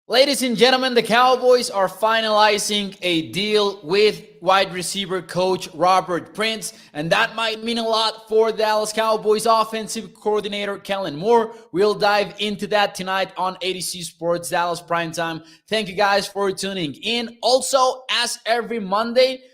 Ladies and gentlemen, the Cowboys are finalizing a deal with wide receiver coach Robert Prince, and that might mean a lot for Dallas Cowboys offensive coordinator Kellen Moore. We'll dive into that tonight on ADC Sports Dallas Primetime. Thank you guys for tuning in. Also, as every Monday,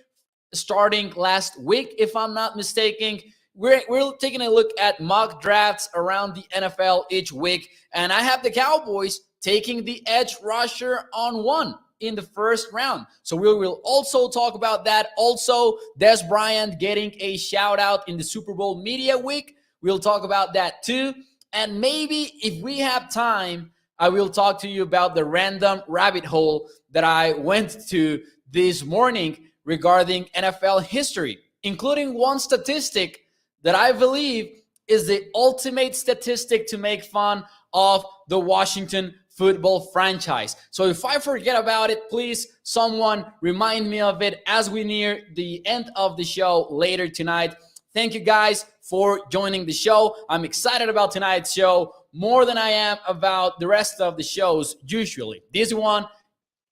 starting last week, if I'm not mistaken, we're taking a look at mock drafts around the NFL each week, and I have the Cowboys taking the edge rusher on one in the first round. So we will also talk about that. Also, Dez Bryant getting a shout out in the Super Bowl Media Week. We'll talk about that too. And maybe if we have time, I will talk to you about the random rabbit hole that I went to this morning regarding NFL history, including one statistic that I believe is the ultimate statistic to make fun of the Washington football franchise. So if I forget about it, please someone remind me of it as we near the end of the show later tonight. Thank you guys for joining the show. I'm excited about tonight's show more than I am about the rest of the shows usually. This one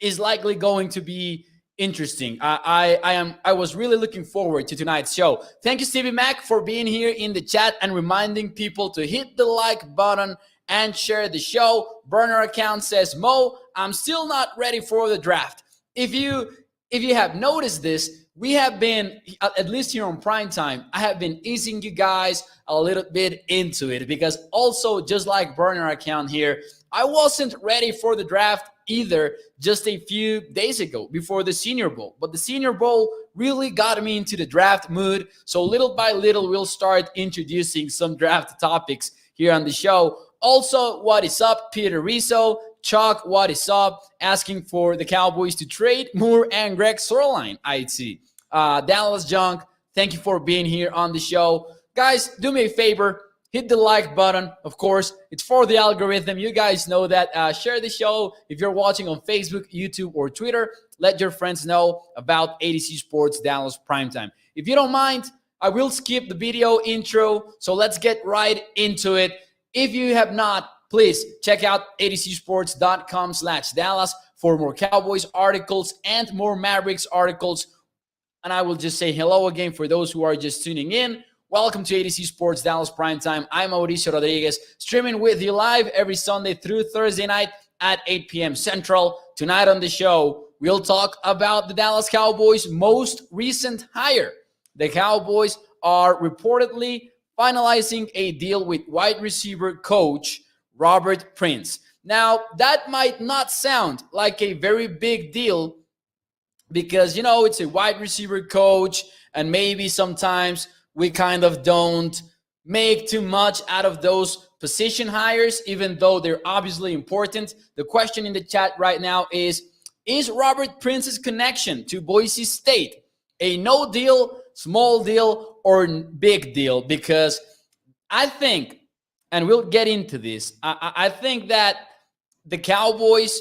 is likely going to be interesting. I was really looking forward to tonight's show. Thank you, Stevie Mac, for being here in the chat and reminding people to hit the like button and share the show. Burner account says, Mo, I'm still not ready for the draft. If you have noticed this, we have been, at least here on Primetime, I have been easing you guys a little bit into it because also, just like Burner account here, I wasn't ready for the draft either just a few days ago before the Senior Bowl. But the Senior Bowl really got me into the draft mood. So little by little, we'll start introducing some draft topics here on the show. Also, what is up, Peter Rizzo? Chuck, what is up? Asking for the Cowboys to trade Moore and Greg Sorline, I see. Dallas Junk, thank you for being here on the show. Guys, do me a favor. Hit the like button. Of course, it's for the algorithm. You guys know that. Share the show. If you're watching on Facebook, YouTube, or Twitter, let your friends know about ADC Sports Dallas Primetime. If you don't mind, I will skip the video intro. So let's get right into it. If you have not, please check out adcsports.com/Dallas for more Cowboys articles and more Mavericks articles. And I will just say hello again for those who are just tuning in. Welcome to ADC Sports Dallas Primetime. I'm Mauricio Rodríguez, streaming with you live every Sunday through Thursday night at 8 p.m. Central. Tonight on the show, we'll talk about the Dallas Cowboys' most recent hire. The Cowboys are reportedly finalizing a deal with wide receiver coach Robert Prince. Now, that might not sound like a very big deal because, it's a wide receiver coach, and maybe sometimes we kind of don't make too much out of those position hires, even though they're obviously important. The question in the chat right now is Robert Prince's connection to Boise State a no deal, small deal, or big deal? Because I think, and we'll get into this, I think that the Cowboys'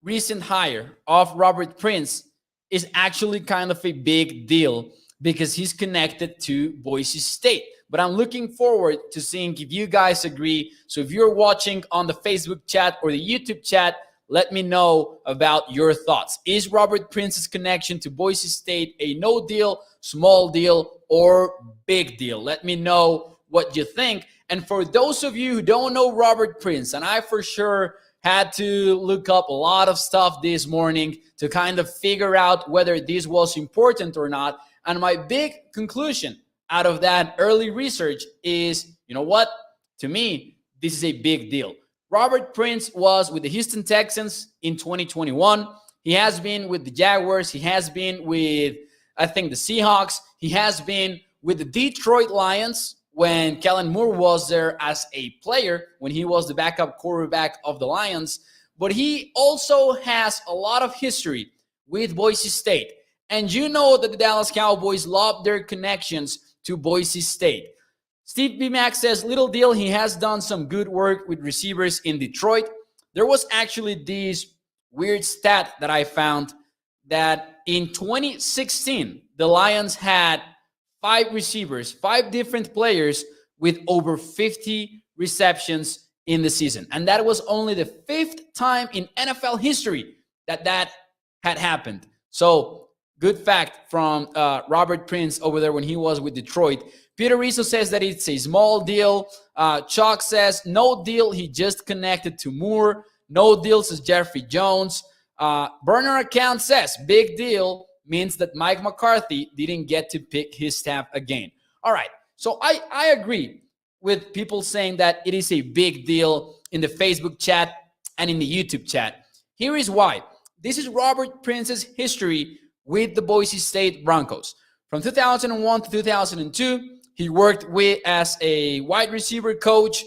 recent hire of Robert Prince is actually kind of a big deal because he's connected to Boise State. But I'm looking forward to seeing if you guys agree. So if you're watching on the Facebook chat or the YouTube chat, let me know about your thoughts. Is Robert Prince's connection to Boise State a no deal, small deal, or big deal? Let me know what you think. And for those of you who don't know Robert Prince, and I for sure had to look up a lot of stuff this morning to kind of figure out whether this was important or not. And my big conclusion out of that early research is, you know what? To me, this is a big deal. Robert Prince was with the Houston Texans in 2021. He has been with the Jaguars. He has been with, I think, the Seahawks. He has been with the Detroit Lions when Kellen Moore was there as a player, when he was the backup quarterback of the Lions. But he also has a lot of history with Boise State. And you know that the Dallas Cowboys love their connections to Boise State. Steve B. Mack says, little deal, he has done some good work with receivers in Detroit. There was actually this weird stat that I found that in 2016, the Lions had 5 receivers, 5 different players with over 50 receptions in the season. And that was only the 5th time in NFL history that had happened. So good fact from Robert Prince over there when he was with Detroit. Peter Rizzo says that it's a small deal. Chuck says no deal. He just connected to Moore. No deal, says Jeffrey Jones. Burner account says big deal means that Mike McCarthy didn't get to pick his staff again. All right. So I agree with people saying that it is a big deal in the Facebook chat and in the YouTube chat. Here is why. This is Robert Prince's history with the Boise State Broncos. From 2001 to 2002, he worked as a wide receiver coach,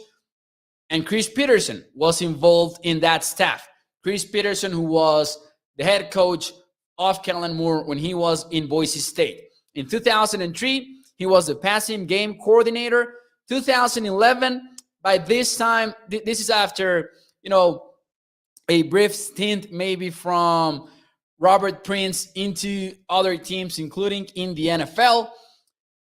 and Chris Peterson was involved in that staff. Chris Peterson, who was the head coach of Kellen Moore when he was in Boise State. In 2003, he was the passing game coordinator. 2011, by this time, this is after, a brief stint maybe from Robert Prince into other teams, including in the NFL.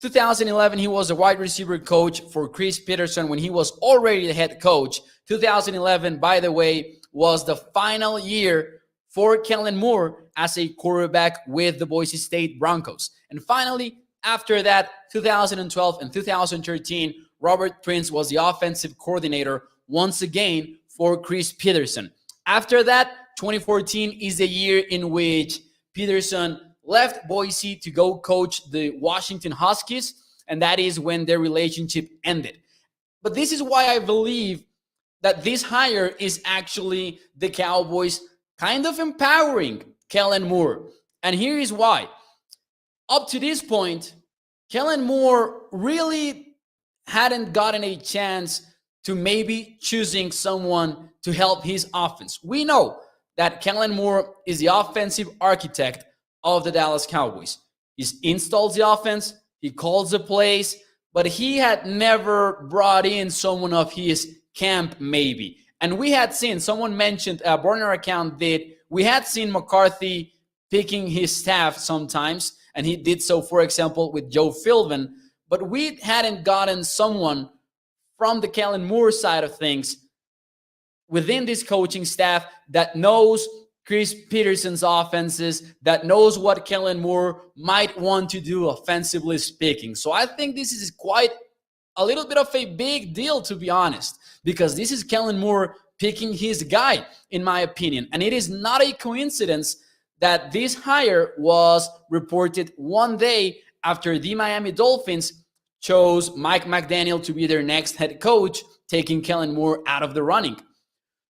2011, he was a wide receiver coach for Chris Peterson when he was already the head coach. 2011, by the way, was the final year for Kellen Moore as a quarterback with the Boise State Broncos. And finally, after that, 2012 and 2013, Robert Prince was the offensive coordinator once again for Chris Peterson. After that, 2014 is the year in which Peterson left Boise to go coach the Washington Huskies, and that is when their relationship ended. But this is why I believe that this hire is actually the Cowboys kind of empowering Kellen Moore. And here is why. Up to this point, Kellen Moore really hadn't gotten a chance to maybe choosing someone to help his offense. We know that Kellen Moore is the offensive architect of the Dallas Cowboys. He installs the offense, he calls the plays, but he had never brought in someone of his camp maybe. And we had seen, someone mentioned, a burner account did, we had seen McCarthy picking his staff sometimes, and he did so, for example, with Joe Philbin, but we hadn't gotten someone from the Kellen Moore side of things within this coaching staff that knows Chris Peterson's offenses, that knows what Kellen Moore might want to do offensively speaking. So I think this is quite a little bit of a big deal, to be honest, because this is Kellen Moore picking his guy, in my opinion. And it is not a coincidence that this hire was reported one day after the Miami Dolphins chose Mike McDaniel to be their next head coach, taking Kellen Moore out of the running.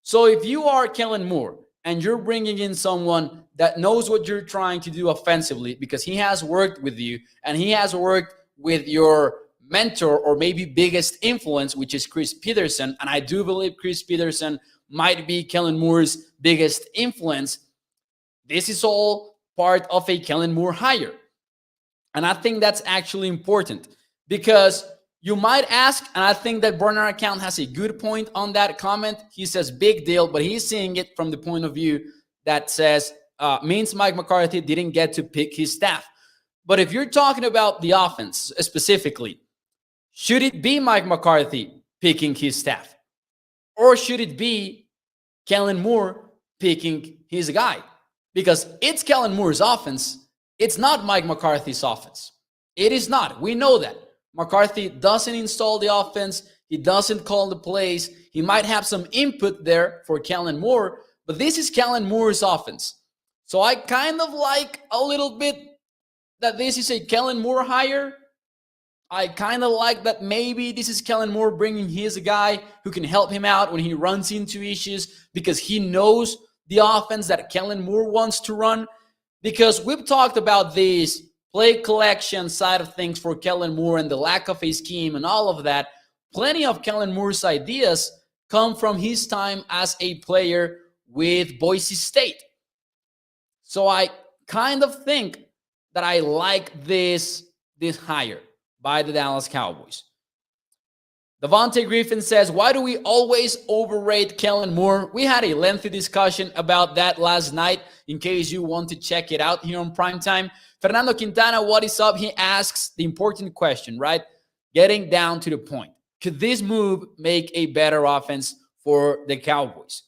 So if you are Kellen Moore and you're bringing in someone that knows what you're trying to do offensively, because he has worked with you and he has worked with your mentor or maybe biggest influence, which is Chris Peterson, and I do believe Chris Peterson might be Kellen Moore's biggest influence, this is all part of a Kellen Moore hire. And I think that's actually important, because you might ask, and I think that Burner account has a good point on that comment. He says big deal, but he's seeing it from the point of view that says means Mike McCarthy didn't get to pick his staff. But if you're talking about the offense specifically, should it be Mike McCarthy picking his staff? Or should it be Kellen Moore picking his guy? Because it's Kellen Moore's offense. It's not Mike McCarthy's offense. It is not. We know that. McCarthy doesn't install the offense. He doesn't call the plays. He might have some input there for Kellen Moore, but this is Kellen Moore's offense. So I kind of like a little bit that this is a Kellen Moore hire. I kind of like that maybe this is Kellen Moore bringing his guy who can help him out when he runs into issues, because he knows the offense that Kellen Moore wants to run. Because we've talked about this play collection side of things for Kellen Moore and the lack of a scheme and all of that. Plenty of Kellen Moore's ideas come from his time as a player with Boise State. So I kind of think that I like this hire by the Dallas Cowboys. Devontae Griffin says, why do we always overrate Kellen Moore? We had a lengthy discussion about that last night, in case you want to check it out here on Primetime. Fernando Quintana, what is up? He asks the important question, right? Getting down to the point. Could this move make a better offense for the Cowboys?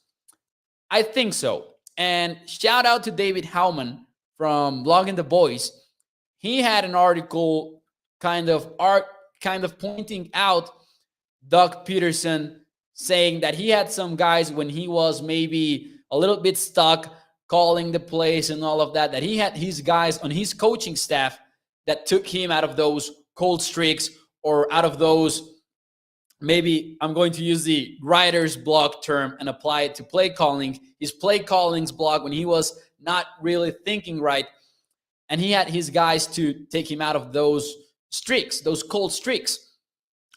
I think so. And shout out to David Howman from Blogging the Boys. He had an article kind of pointing out Doug Peterson, saying that he had some guys when he was maybe a little bit stuck calling the plays and all of that, that he had his guys on his coaching staff that took him out of those cold streaks, or out of those, maybe I'm going to use the writer's block term and apply it to play calling, his play callings block when he was not really thinking right. And he had his guys to take him out of those streaks, those cold streaks.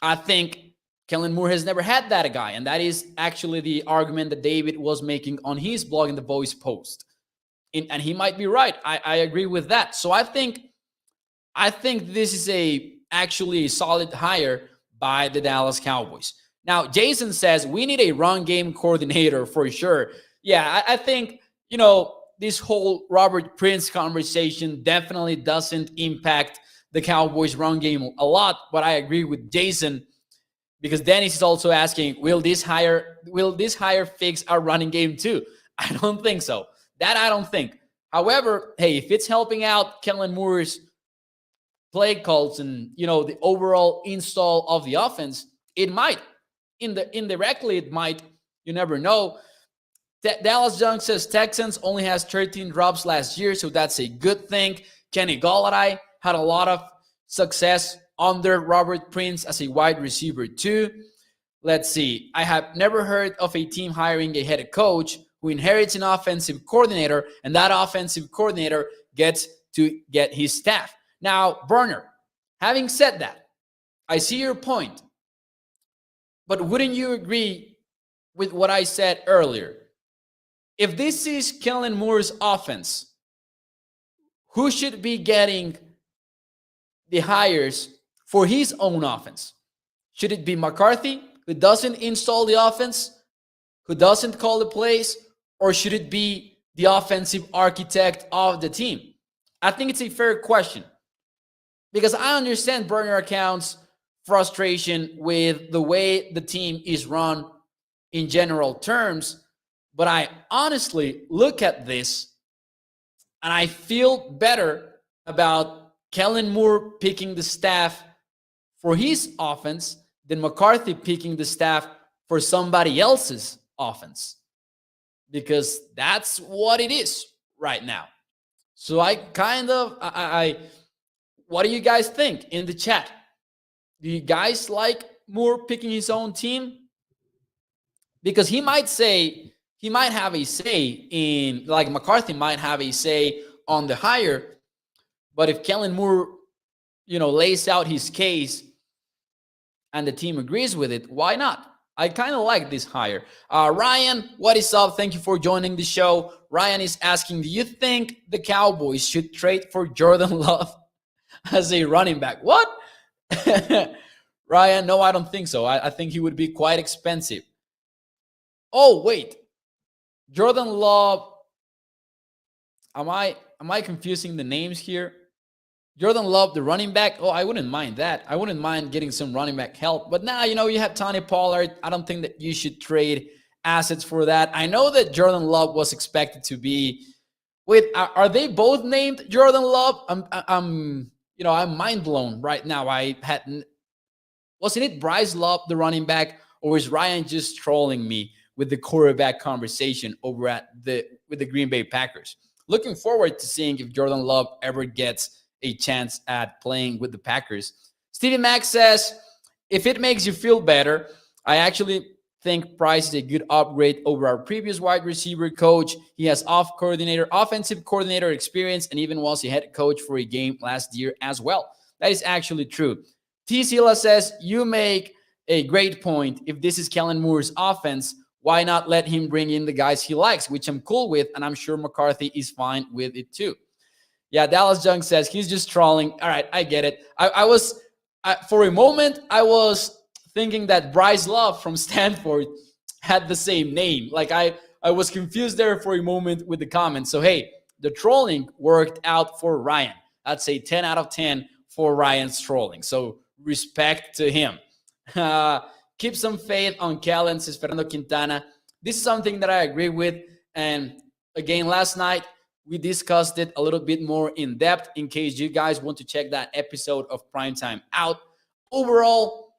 I think Kellen Moore has never had that guy, and that is actually the argument that David was making on his Blogging the Boys post. And he might be right. I agree with that. So I think this is actually a solid hire by the Dallas Cowboys. Now, Jason says we need a run game coordinator for sure. Yeah, I think, this whole Robert Prince conversation definitely doesn't impact the Cowboys run game a lot, but I agree with Jason, because Dennis is also asking, will this hire fix our running game too? I don't think so. That I don't think. However, hey, if it's helping out Kellen Moore's play calls and, the overall install of the offense, it might. Indirectly, it might. You never know. Dallas Young says Texans only has 13 drops last year, so that's a good thing. Kenny Golladay had a lot of success under Robert Prince as a wide receiver too. Let's see. I have never heard of a team hiring a head coach who inherits an offensive coordinator, and that offensive coordinator gets to get his staff. Now, Burner, having said that, I see your point, but wouldn't you agree with what I said earlier? If this is Kellen Moore's offense, who should be getting the hires for his own offense? Should it be McCarthy, who doesn't install the offense, who doesn't call the plays, or should it be the offensive architect of the team? I think it's a fair question, because I understand Burner Account's frustration with the way the team is run in general terms, but I honestly look at this and I feel better about Kellen Moore picking the staff for his offense than McCarthy picking the staff for somebody else's offense, because that's what it is right now. So I what do you guys think in the chat? Do you guys like Moore picking his own team? Because he might have a say in, like McCarthy might have a say on the hire, but if Kellen Moore, lays out his case and the team agrees with it, why not? I kind of like this hire. Ryan, what is up? Thank you for joining the show. Ryan is asking, do you think the Cowboys should trade for Jordan Love as a running back? What? Ryan, no, I don't think so. I think he would be quite expensive. Oh, wait. Jordan Love. Am I confusing the names here? Jordan Love, the running back. Oh, I wouldn't mind that. I wouldn't mind getting some running back help. But now, you have Tony Pollard. I don't think that you should trade assets for that. I know that Jordan Love was expected to be. Wait, are they both named Jordan Love? I'm mind blown right now. Wasn't it Bryce Love, the running back, or is Ryan just trolling me with the quarterback conversation over with the Green Bay Packers? Looking forward to seeing if Jordan Love ever gets a chance at playing with the Packers. Stevie Mack says, if it makes you feel better, I actually think Price is a good upgrade over our previous wide receiver coach. He has offensive coordinator experience, and even was a head coach for a game last year as well. That is actually true. T. Silla says, you make a great point. If this is Kellen Moore's offense, why not let him bring in the guys he likes, which I'm cool with, and I'm sure McCarthy is fine with it too. Yeah, Dallas Young says he's just trolling. All right, I get it. For a moment, I was thinking that Bryce Love from Stanford had the same name. Like I was confused there for a moment with the comments. So hey, the trolling worked out for Ryan. I'd say 10 out of 10 for Ryan's trolling. So respect to him. keep some faith on Kellen, says Fernando Quintana. This is something that I agree with. And again, last night, we discussed it a little bit more in depth in case you guys want to check that episode of Primetime out. Overall,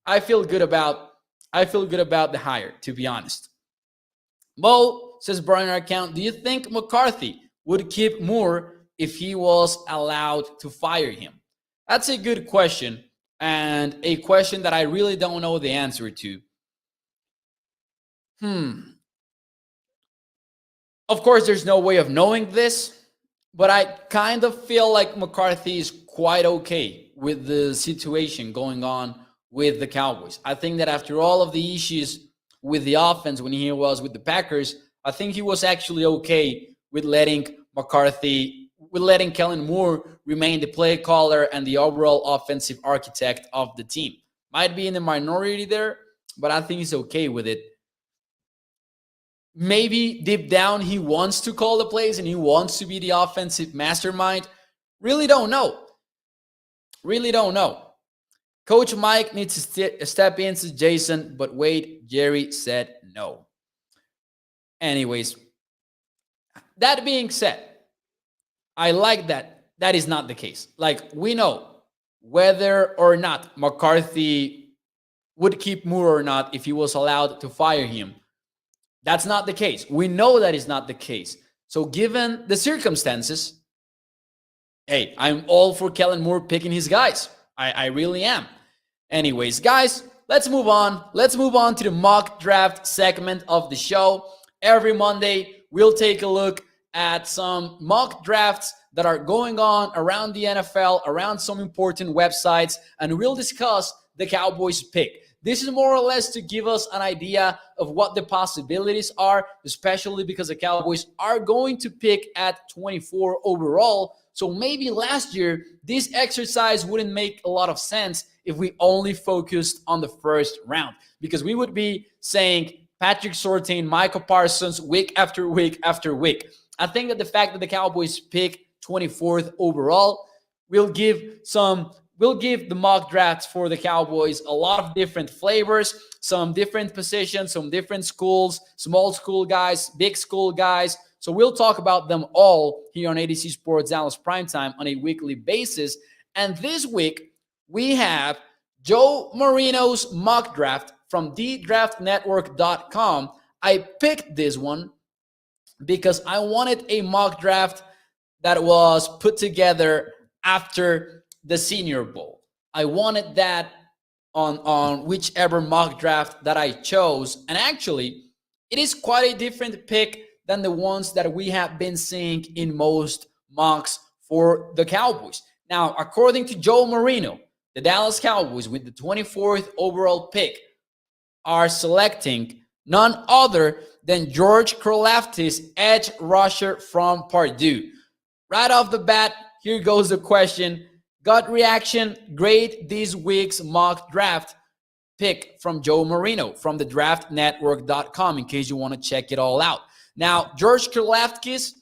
I feel good about the hire, to be honest. Mo says, Brian account, do you think McCarthy would keep Moore if he was allowed to fire him? That's a good question, and a question that I really don't know the answer to. Of course, there's no way of knowing this, but I kind of feel like McCarthy is quite okay with the situation going on with the Cowboys. I think that after all of the issues with the offense when he was with the Packers, I think he was actually okay with letting Kellen Moore remain the play caller and the overall offensive architect of the team. Might be in the minority there, but I think he's okay with it. Maybe deep down he wants to call the plays and he wants to be the offensive mastermind. Really don't know. Coach Mike needs to step in, says Jason, but wait, Jerry said no. Anyways, that being said, I like that. That is not the case. Like, we know whether or not McCarthy would keep Moore or not if he was allowed to fire him. That's not the case. We know that is not the case. So given the circumstances, hey, I'm all for Kellen Moore picking his guys. I really am. Anyways, guys, let's move on. Let's move on to the mock draft segment of the show. Every Monday, we'll take a look at some mock drafts that are going on around the NFL, around some important websites, and we'll discuss the Cowboys pick. This is more or less to give us an idea of what the possibilities are, especially because the Cowboys are going to pick at 24 overall. So maybe last year, this exercise wouldn't make a lot of sense if we only focused on the first round, because we would be saying Patrick Surtain, Michael Parsons, week after week after week. I think that the fact that the Cowboys pick 24th overall will give the mock drafts for the Cowboys a lot of different flavors, some different positions, some different schools, small school guys, big school guys. So we'll talk about them all here on ADC Sports Dallas Primetime on a weekly basis. And this week, we have Joe Marino's mock draft from thedraftnetwork.com. I picked this one because I wanted a mock draft that was put together after the Senior Bowl. I wanted that on whichever mock draft that I chose. And actually, it is quite a different pick than the ones that we have been seeing in most mocks for the Cowboys. Now, according to Joe Marino, the Dallas Cowboys with the 24th overall pick are selecting none other than George Karlaftis, edge rusher from Purdue. Right off the bat, here goes the question. Gut reaction, grade this week's mock draft pick from Joe Marino from the draftnetwork.com in case you want to check it all out. Now, George Karlaftis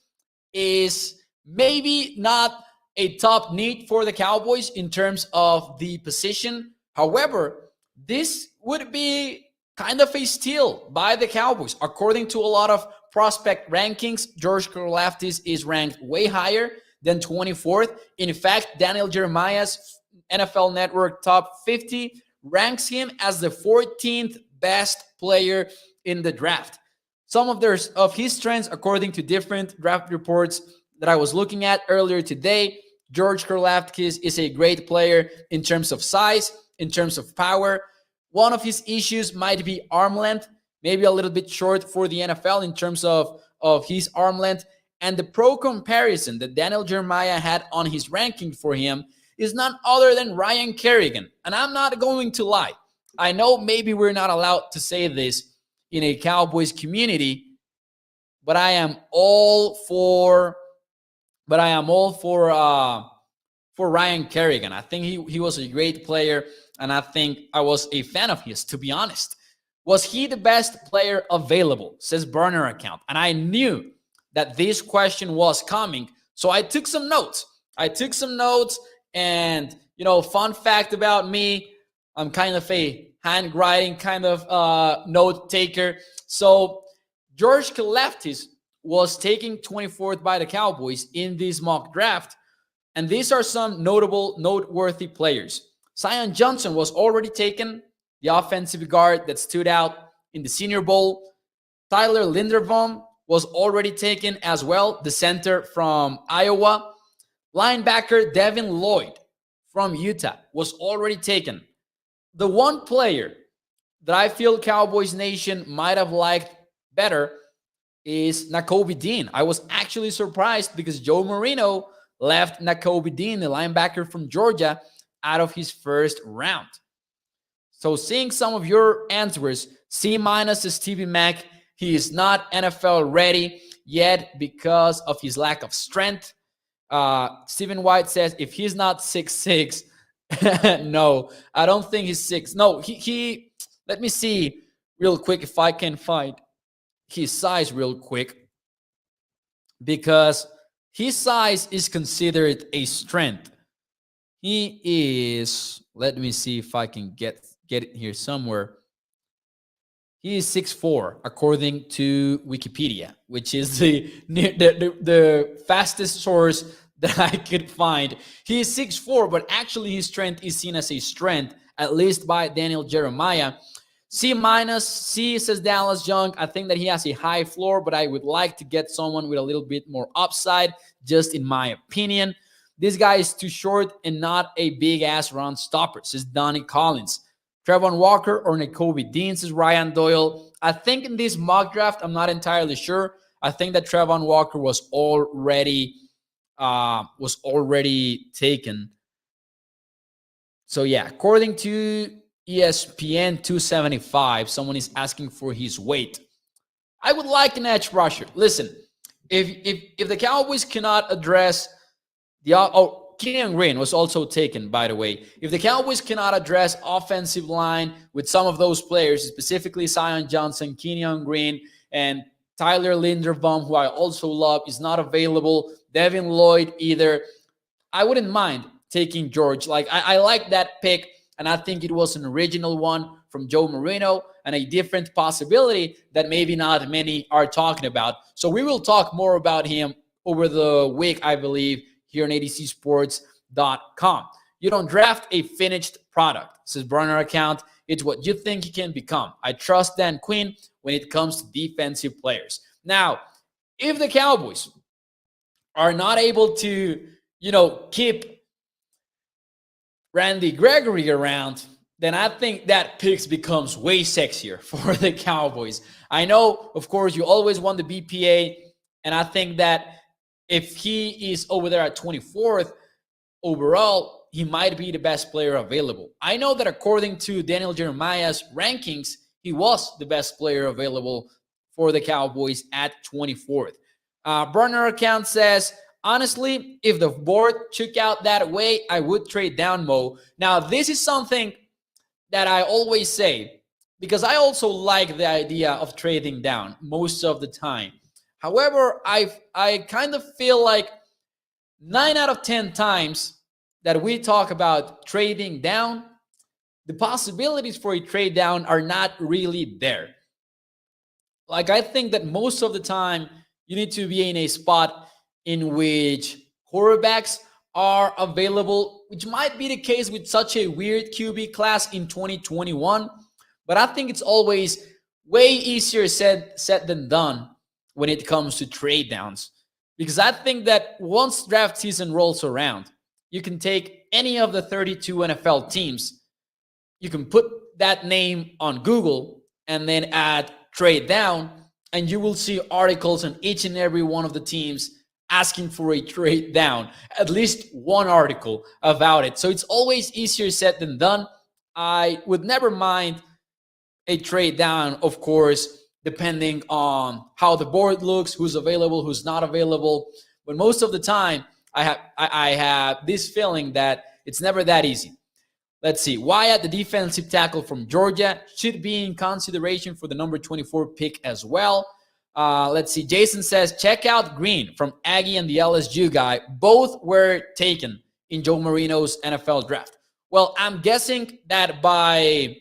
is maybe not a top need for the Cowboys in terms of the position. However, this would be kind of a steal by the Cowboys. According to a lot of prospect rankings, George Karlaftis is ranked way higher than 24th. In fact, Daniel Jeremiah's NFL Network Top 50 ranks him as the 14th best player in the draft. Some of his strengths, according to different draft reports that I was looking at earlier today, George Karlaftis is a great player in terms of size, in terms of power. One of his issues might be arm length, maybe a little bit short for the NFL in terms of his arm length. And the pro comparison that Daniel Jeremiah had on his ranking for him is none other than Ryan Kerrigan. And I'm not going to lie. I know maybe we're not allowed to say this in a Cowboys community, but I am all for Ryan Kerrigan. I think he was a great player, and I think I was a fan of his, to be honest. Was he the best player available? Says burner account. And I knew that this question was coming, so I took some notes. And, fun fact about me, I'm kind of a handwriting kind of note taker. So George Kaleftis was taken 24th by the Cowboys in this mock draft. And these are some noteworthy players. Zion Johnson was already taken, the offensive guard that stood out in the Senior Bowl. Tyler Linderbaum was already taken as well, the center from Iowa. Linebacker Devin Lloyd from Utah was already taken. The one player that I feel Cowboys Nation might have liked better is Nakobe Dean. I was actually surprised because Joe Marino left Nakobe Dean, the linebacker from Georgia, out of his first round. So seeing some of your answers, C- is Stevie Mack. He is not NFL ready yet because of his lack of strength. Stephen White says if he's not 6'6", no, I don't think he's 6. No, he let me see real quick if I can find his size real quick, because his size is considered a strength. He is, let me see if I can get it here somewhere. He is 6'4", according to Wikipedia, which is the fastest source that I could find. He is 6'4", but actually his strength is seen as a strength, at least by Daniel Jeremiah. C-, C, says Dallas Young. I think that he has a high floor, but I would like to get someone with a little bit more upside, just in my opinion. This guy is too short and not a big-ass run stopper, says Donnie Collins. Trevon Walker or Nakobe Dean, says Ryan Doyle. I think in this mock draft, I'm not entirely sure. I think that Trevon Walker was already taken. So yeah, according to ESPN 275, someone is asking for his weight. I would like an edge rusher. Listen, if the Cowboys cannot address the Kenyon Green was also taken, by the way. If the Cowboys cannot address offensive line with some of those players, specifically Zion Johnson, Kenyon Green, and Tyler Linderbaum, who I also love, is not available. Devin Lloyd either. I wouldn't mind taking George. Like I like that pick, and I think it was an original one from Joe Marino and a different possibility that maybe not many are talking about. So we will talk more about him over the week, I believe, here on adcsports.com. You don't draft a finished product, says burner account. It's what you think you can become. I trust Dan Quinn when it comes to defensive players. Now, if the Cowboys are not able to, keep Randy Gregory around, then I think that pick becomes way sexier for the Cowboys. I know, of course, you always want the BPA, and I think that if he is over there at 24th overall, he might be the best player available. I know that according to Daniel Jeremiah's rankings, he was the best player available for the Cowboys at 24th. Burner account says, honestly, if the board took out that way, I would trade down Mo. Now, this is something that I always say, because I also like the idea of trading down most of the time. However, I kind of feel like 9 out of 10 times that we talk about trading down, the possibilities for a trade down are not really there. Like, I think that most of the time you need to be in a spot in which quarterbacks are available, which might be the case with such a weird QB class in 2021. But I think it's always way easier said than done when it comes to trade downs. Because I think that once draft season rolls around, you can take any of the 32 NFL teams, you can put that name on Google and then add trade down, and you will see articles on each and every one of the teams asking for a trade down, at least one article about it. So it's always easier said than done. I would never mind a trade down, of course, depending on how the board looks, who's available, who's not available. But most of the time, I have this feeling that it's never that easy. Let's see. Wyatt, the defensive tackle from Georgia, should be in consideration for the number 24 pick as well. Let's see. Jason says, check out Green from Aggie and the LSU guy. Both were taken in Joe Marino's NFL draft. Well, I'm guessing that by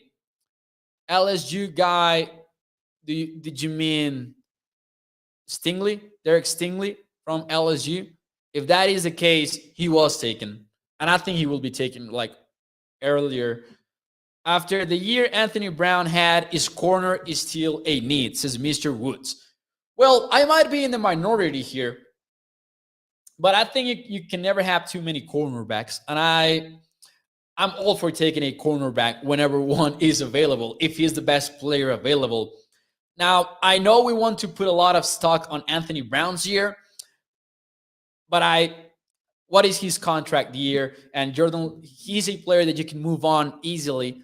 LSU guy, did you mean Stingley? Derek Stingley from LSU? If that is the case, he was taken. And I think he will be taken like earlier. After the year Anthony Brown had, his corner is still a need, says Mr. Woods. Well, I might be in the minority here, but I think you can never have too many cornerbacks. And I'm all for taking a cornerback whenever one is available, if he's the best player available. Now, I know we want to put a lot of stock on Anthony Brown's year, but what is his contract year? And Jordan, he's a player that you can move on easily.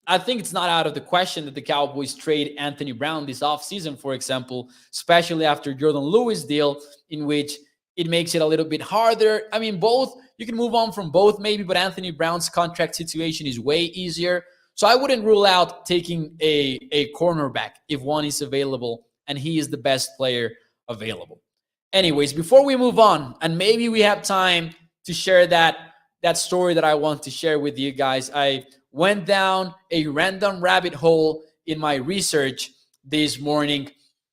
I think it's not out of the question that the Cowboys trade Anthony Brown this offseason, for example, especially after Jordan Lewis deal, in which it makes it a little bit harder. I mean, both, you can move on from both maybe, but Anthony Brown's contract situation is way easier. So I wouldn't rule out taking a cornerback if one is available and he is the best player available. Anyways, before we move on, and maybe we have time to share that story that I want to share with you guys. I went down a random rabbit hole in my research this morning,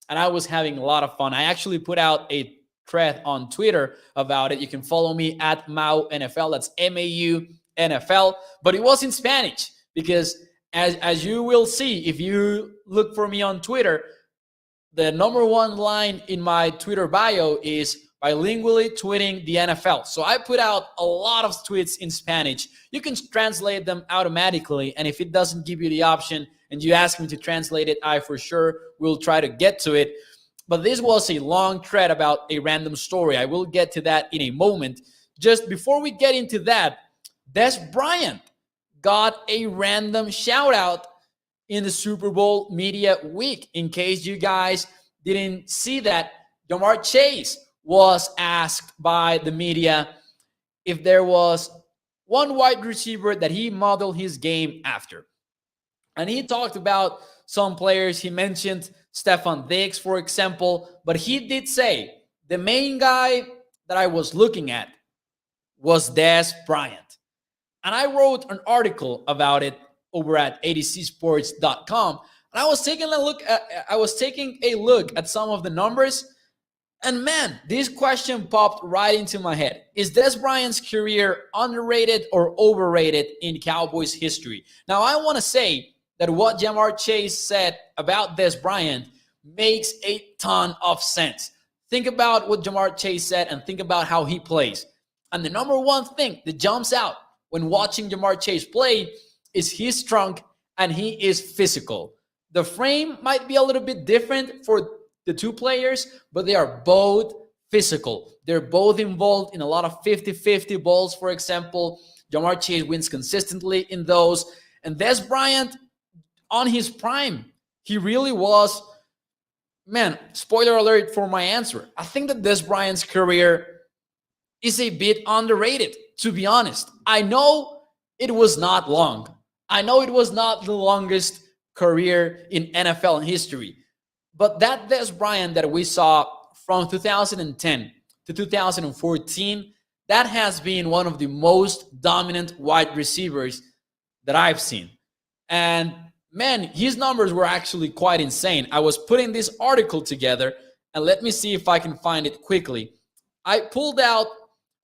and I was having a lot of fun. I actually put out a thread on Twitter about it. You can follow me at Mau NFL. That's MAU NFL. But it was in Spanish because, as you will see, if you look for me on Twitter, the number one line in my Twitter bio is bilingually tweeting the NFL. So I put out a lot of tweets in Spanish. You can translate them automatically. And if it doesn't give you the option and you ask me to translate it, I for sure will try to get to it. But this was a long thread about a random story. I will get to that in a moment. Just before we get into that, Dez Bryant got a random shout out in the Super Bowl media week. In case you guys didn't see that, Jamar Chase was asked by the media if there was one wide receiver that he modeled his game after. And he talked about some players. He mentioned Stefon Diggs, for example, but he did say the main guy that I was looking at was Dez Bryant. And I wrote an article about it over at adcsports.com. And I was taking a look at some of the numbers. And man, this question popped right into my head. Is Dez Bryant's career underrated or overrated in Cowboys history? Now, I want to say that what Jamar Chase said about Dez Bryant makes a ton of sense. Think about what Jamar Chase said and think about how he plays. And the number one thing that jumps out when watching Jamar Chase play is he's strong and he is physical. The frame might be a little bit different for the two players, but they are both physical. They're both involved in a lot of 50-50 balls, for example. Jamar Chase wins consistently in those. And Dez Bryant, on his prime, he really was, man, spoiler alert for my answer. I think that Dez Bryant's career is a bit underrated, to be honest. I know it was not long. I know it was not the longest career in NFL history. But that Dez Bryant that we saw from 2010 to 2014, that has been one of the most dominant wide receivers that I've seen. And man, his numbers were actually quite insane. I was putting this article together, and let me see if I can find it quickly. I pulled out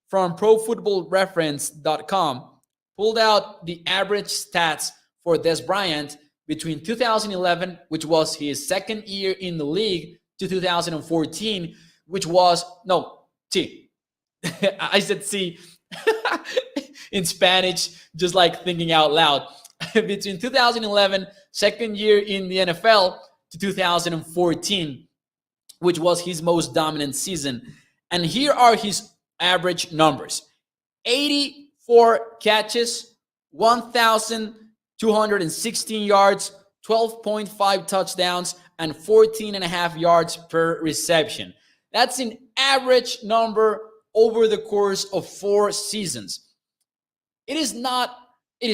from ProFootballReference.com, pulled out the average stats for Dez Bryant between 2011, which was his second year in the league, to 2014, which was, no, T. I said C in Spanish, just like thinking out loud. Between 2011, second year in the NFL, to 2014, which was his most dominant season. And here are his average numbers. 84 catches, 1,216 yards, 12.5 touchdowns, and 14.5 yards per reception. That's an average number over the course of 4 seasons. It is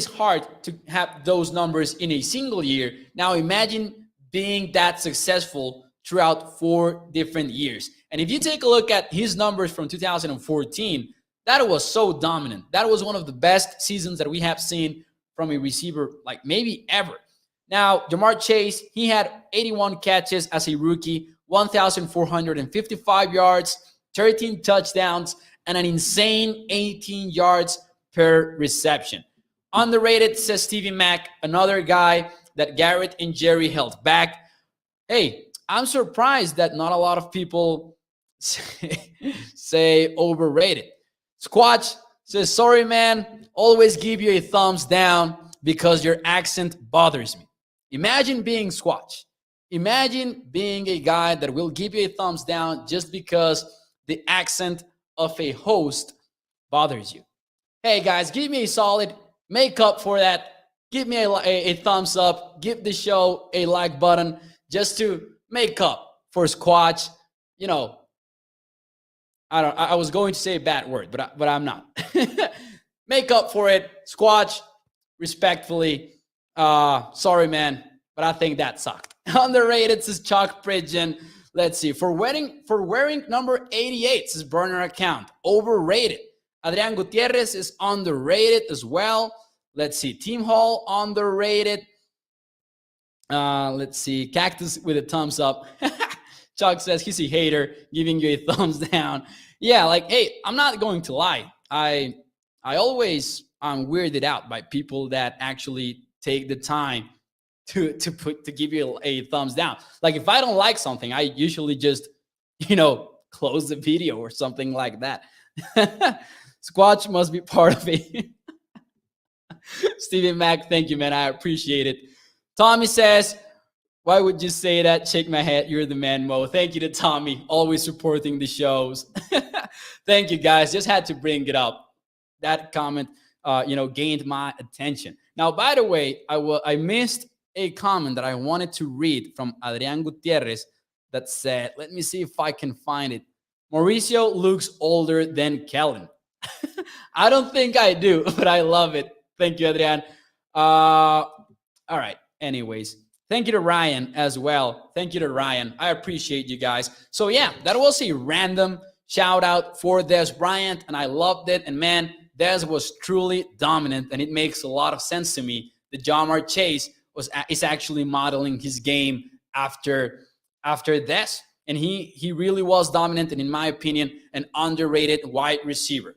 hard to have those numbers in a single year. Now imagine being that successful throughout 4 different years. And if you take a look at his numbers from 2014, that was so dominant. That was one of the best seasons that we have seen from a receiver, like maybe ever. Now, Jamar Chase, he had 81 catches as a rookie, 1,455 yards, 13 touchdowns, and an insane 18 yards per reception. Underrated, says Stevie Mack, another guy that Garrett and Jerry held back. Hey, I'm surprised that not a lot of people say overrated. Squatch says, sorry, man, always give you a thumbs down because your accent bothers me. Imagine being Squatch. Imagine being a guy that will give you a thumbs down just because the accent of a host bothers you. Hey, guys, give me a solid, make up for that. Give me a thumbs up. Give the show a like button just to make up for Squatch. You know, I was going to say a bad word, but I'm not. Make up for it, Squatch, respectfully. Sorry, man, but I think that sucked. Underrated, says Chuck Pridgeon. Let's see. For wearing number 88, says burner account. Overrated. Adrian Gutierrez is underrated as well. Let's see. Team Hall, underrated. Let's see. Cactus with a thumbs up. Chuck says he's a hater, giving you a thumbs down. Yeah, like, hey, I'm not going to lie. I always am weirded out by people that actually take the time to give you a thumbs down. Like, if I don't like something, I usually just, close the video or something like that. Squatch must be part of it. Stephen Mack, thank you, man. I appreciate it. Tommy says, why would you say that? Shake my head. You're the man, Mo. Thank you to Tommy, always supporting the shows. Thank you, guys. Just had to bring it up. That comment, gained my attention. Now, by the way, I missed a comment that I wanted to read from Adrian Gutierrez that said, let me see if I can find it. Mauricio looks older than Kellen. I don't think I do, but I love it. Thank you, Adrian. All right. Anyways, thank you to Ryan as well. Thank you to Ryan. I appreciate you guys. So yeah, that was a random shout out for Dez Bryant, and I loved it. And man, Dez was truly dominant, and it makes a lot of sense to me that Jamar Chase is actually modeling his game after Dez, and he really was dominant, and in my opinion, an underrated wide receiver.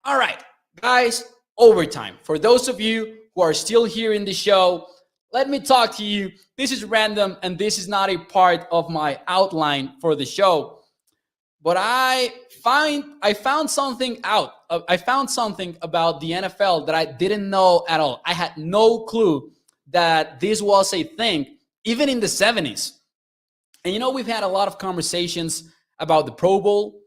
All right, guys, overtime. For those of you who are still here in the show, let me talk to you. This is random, and this is not a part of my outline for the show. But I found something out. I found something about the NFL that I didn't know at all. I had no clue that this was a thing, even in the 70s. And we've had a lot of conversations about the Pro Bowl.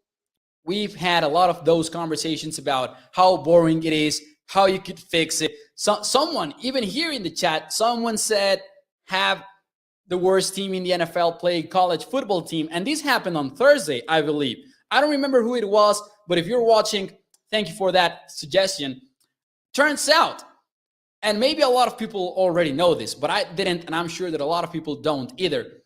We've had a lot of those conversations about how boring it is, how you could fix it. Someone, even here in the chat, someone said, have the worst team in the NFL play college football team. And this happened on Thursday, I believe. I don't remember who it was, but if you're watching, thank you for that suggestion. Turns out, and maybe a lot of people already know this, but I didn't, and I'm sure that a lot of people don't either.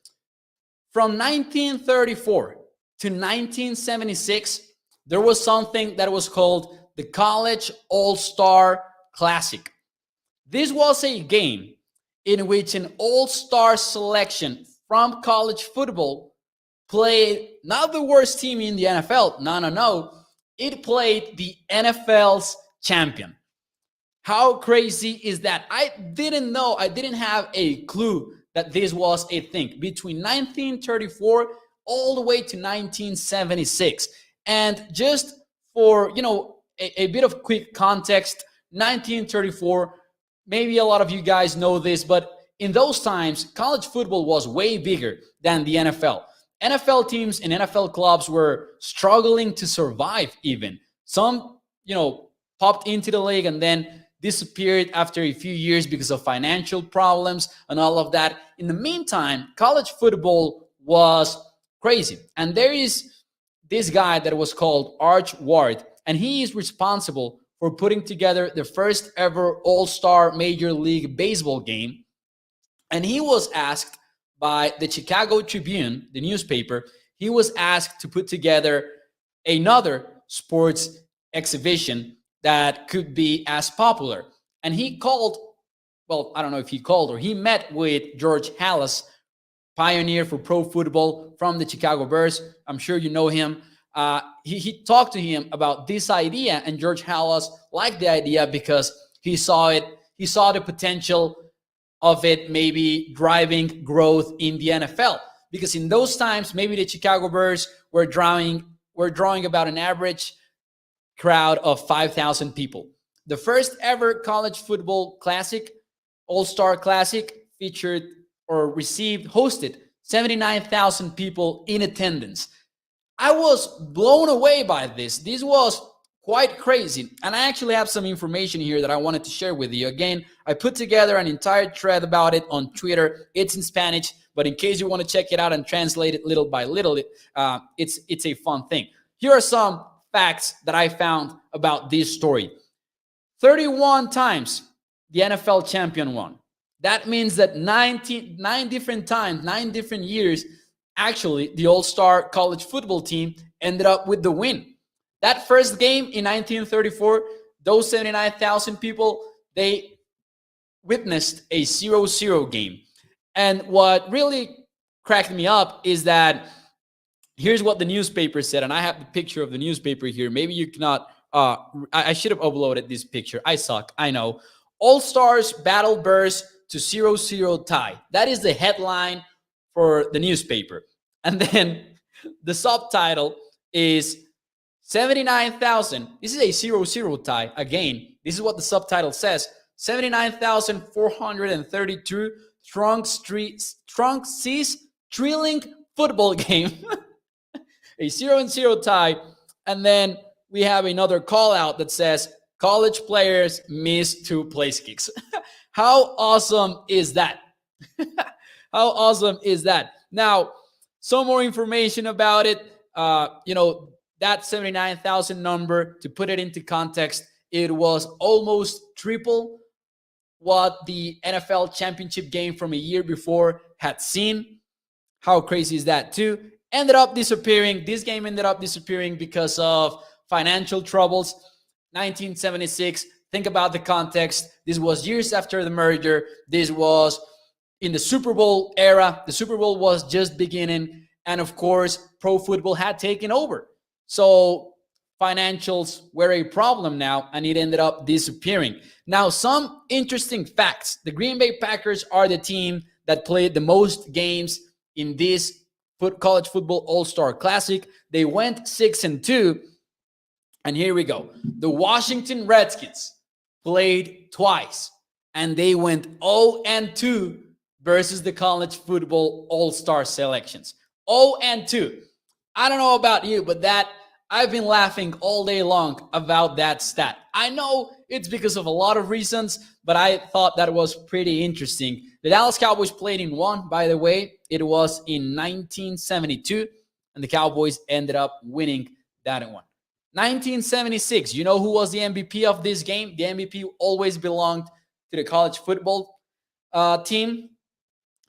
From 1934 to 1976, there was something that was called the College All-Star Classic. This was a game in which an all-star selection from college football played not the worst team in the NFL. No. It played the NFL's champion. How crazy is that? I didn't know. I didn't have a clue that this was a thing. Between 1934 all the way to 1976. And just for, a bit of quick context, 1934, maybe a lot of you guys know this, but in those times, college football was way bigger than the NFL. NFL teams and NFL clubs were struggling to survive even. Some, popped into the league and then disappeared after a few years because of financial problems and all of that. In the meantime, college football was crazy. And there is this guy that was called Arch Ward, and he is responsible for putting together the first ever all-star Major League Baseball game. And he was asked by the Chicago Tribune, the newspaper, he was asked to put together another sports exhibition that could be as popular. And he called well, I don't know if he called or he met with George Halas, pioneer for pro football from the Chicago Bears. I'm sure you know him. He talked to him about this idea, and George Halas liked the idea because he saw it. He saw the potential of it maybe driving growth in the NFL. Because in those times, maybe the Chicago Bears were drawing about an average crowd of 5,000 people. The first ever college football classic, All-Star Classic, featured or hosted 79,000 people in attendance. I was blown away by this. This was quite crazy. And I actually have some information here that I wanted to share with you. Again, I put together an entire thread about it on Twitter. It's in Spanish, but in case you want to check it out and translate it little by little, it's a fun thing. Here are some facts that I found about this story. 31 times the NFL champion won. That means that 9 different times, 9 different years, actually, the All-Star college football team ended up with the win. That first game in 1934, those 79,000 people, they witnessed a 0-0 game. And what really cracked me up is that here's what the newspaper said, and I have the picture of the newspaper here. Maybe you cannot, I should have uploaded this picture. I suck, I know. All-Stars battle Bears to 0-0 tie. That is the headline for the newspaper. And then the subtitle is 79,000. This is a 0-0 tie. Again, this is what the subtitle says. 79,432 strong seas thrilling football game. A 0-0 tie. And then we have another call out that says college players miss 2 place kicks. How awesome is that? How awesome is that? Now, some more information about it. That 79,000 number, to put it into context, it was almost triple what the NFL championship game from a year before had seen. How crazy is that too? Ended up disappearing. This game ended up disappearing because of financial troubles. 1976. Think about the context. This was years after the merger. This was in the Super Bowl era. The Super Bowl was just beginning. And of course, pro football had taken over. So financials were a problem now, and it ended up disappearing. Now, some interesting facts. The Green Bay Packers are the team that played the most games in this college football All-Star Classic. They went 6-2. And here we go. The Washington Redskins played twice, and they went 0-2 versus the college football All-Star selections. 0-2. I don't know about you, but I've been laughing all day long about that stat. I know it's because of a lot of reasons, but I thought that was pretty interesting. The Dallas Cowboys played in one, by the way. It was in 1972, and the Cowboys ended up winning that one. 1976, you know who was the MVP of this game? The MVP always belonged to the college football team.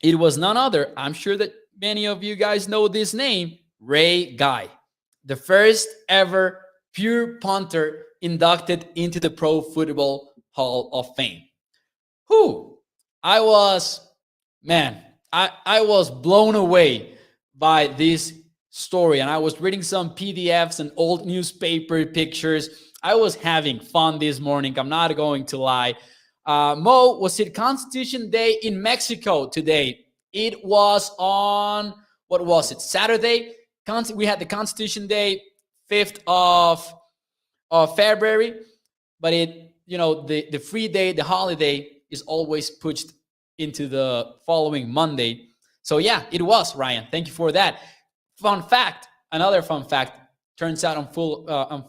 It was none other. I'm sure that many of you guys know this name, Ray Guy, the first ever pure punter inducted into the Pro Football Hall of Fame. I was blown away by this story, and I was reading some PDFs and old newspaper pictures. I was having fun this morning. I'm not going to lie. Mo, was it Constitution Day in Mexico today? It was on, what was it, Saturday? We had the Constitution Day, 5th of February, but the free day, the holiday is always pushed into the following Monday. So yeah, it was, Ryan. Thank you for that. Fun fact, another fun fact. Turns out I'm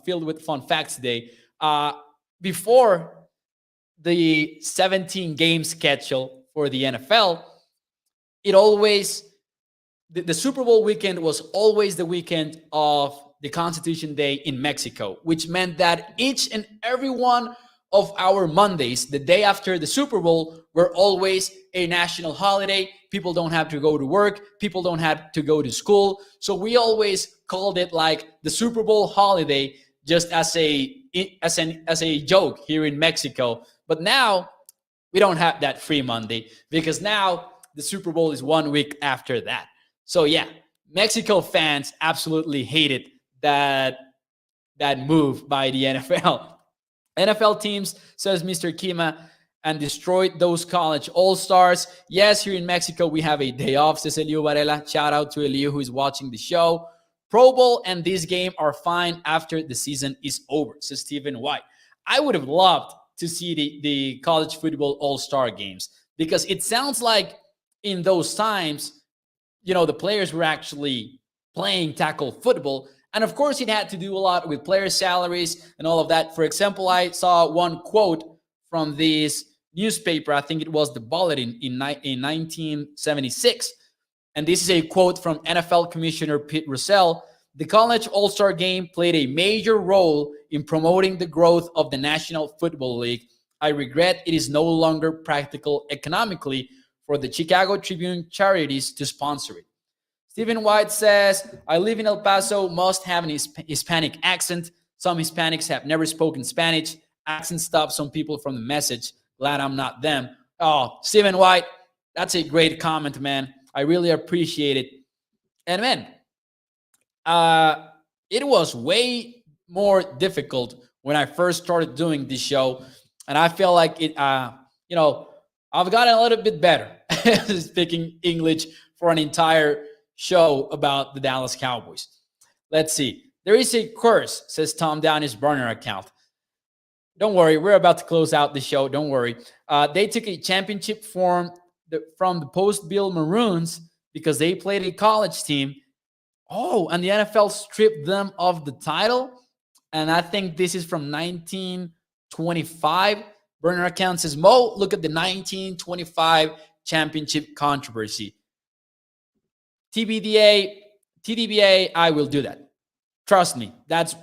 filled with fun facts today. Before the 17 game schedule for the NFL, the Super Bowl weekend was always the weekend of the Constitution Day in Mexico, which meant that each and every one of our Mondays, the day after the Super Bowl, were always a national holiday. People don't have to go to work. People don't have to go to school. So we always called it like the Super Bowl holiday, just as a joke here in Mexico. But now We don't have that free Monday because now the Super Bowl is 1 week after that. So yeah, Mexico fans absolutely hated that move by the NFL. NFL teams, says Mr. Kima, and destroyed those college all-stars. Yes, here in Mexico, we have a day off, says Elio Varela. Shout out to Elio who is watching the show. Pro Bowl and this game are fine after the season is over, says Stephen White. I would have loved to see the college football all-star games because it sounds like in those times, the players were actually playing tackle football. And of course, it had to do a lot with player salaries and all of that. For example, I saw one quote from this newspaper. I think it was the Bulletin in 1976. And this is a quote from NFL Commissioner Pete Russell. The college all-star game played a major role in promoting the growth of the National Football League. I regret it is no longer practical economically for the Chicago Tribune charities to sponsor it. Stephen White says, I live in El Paso, must have an Hispanic accent. Some Hispanics have never spoken Spanish. Accent stops some people from the message. Glad I'm not them. Oh, Stephen White, that's a great comment, man. I really appreciate it. And man, it was way more difficult when I first started doing this show. And I feel like it, I've gotten a little bit better speaking English for an entire show about the Dallas Cowboys. Let's see. There is a curse, says Tom down his burner account. Don't worry, we're about to close out the show. Don't worry. They took a championship from the post-Bill Maroons because they played a college team. Oh, and the NFL stripped them of the title. And I think this is from 1925. Burner account says, Mo, look at the 1925 championship controversy. TDBA, I will do that. Trust me, that's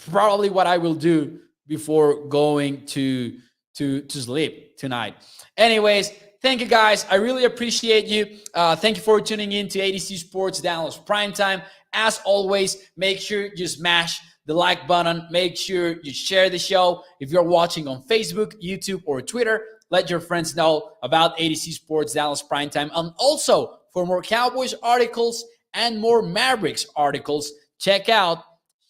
probably what I will do before going to sleep tonight. Anyways, thank you guys. I really appreciate you. Thank you for tuning in to ADC Sports Dallas Primetime. As always, make sure you smash the like button. Make sure you share the show. If you're watching on Facebook, YouTube, or Twitter, let your friends know about ADC Sports Dallas Primetime. And also, for more Cowboys articles and more Mavericks articles, check out,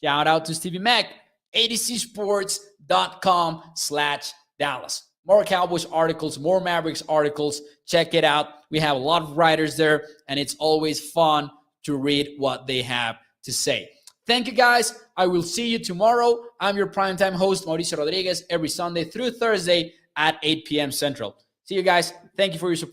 shout out to Stevie Mac, adcsports.com/Dallas. More Cowboys articles, more Mavericks articles. Check it out. We have a lot of writers there, and it's always fun to read what they have to say. Thank you, guys. I will see you tomorrow. I'm your primetime host, Mauricio Rodríguez, every Sunday through Thursday at 8 p.m. Central. See you guys. Thank you for your support.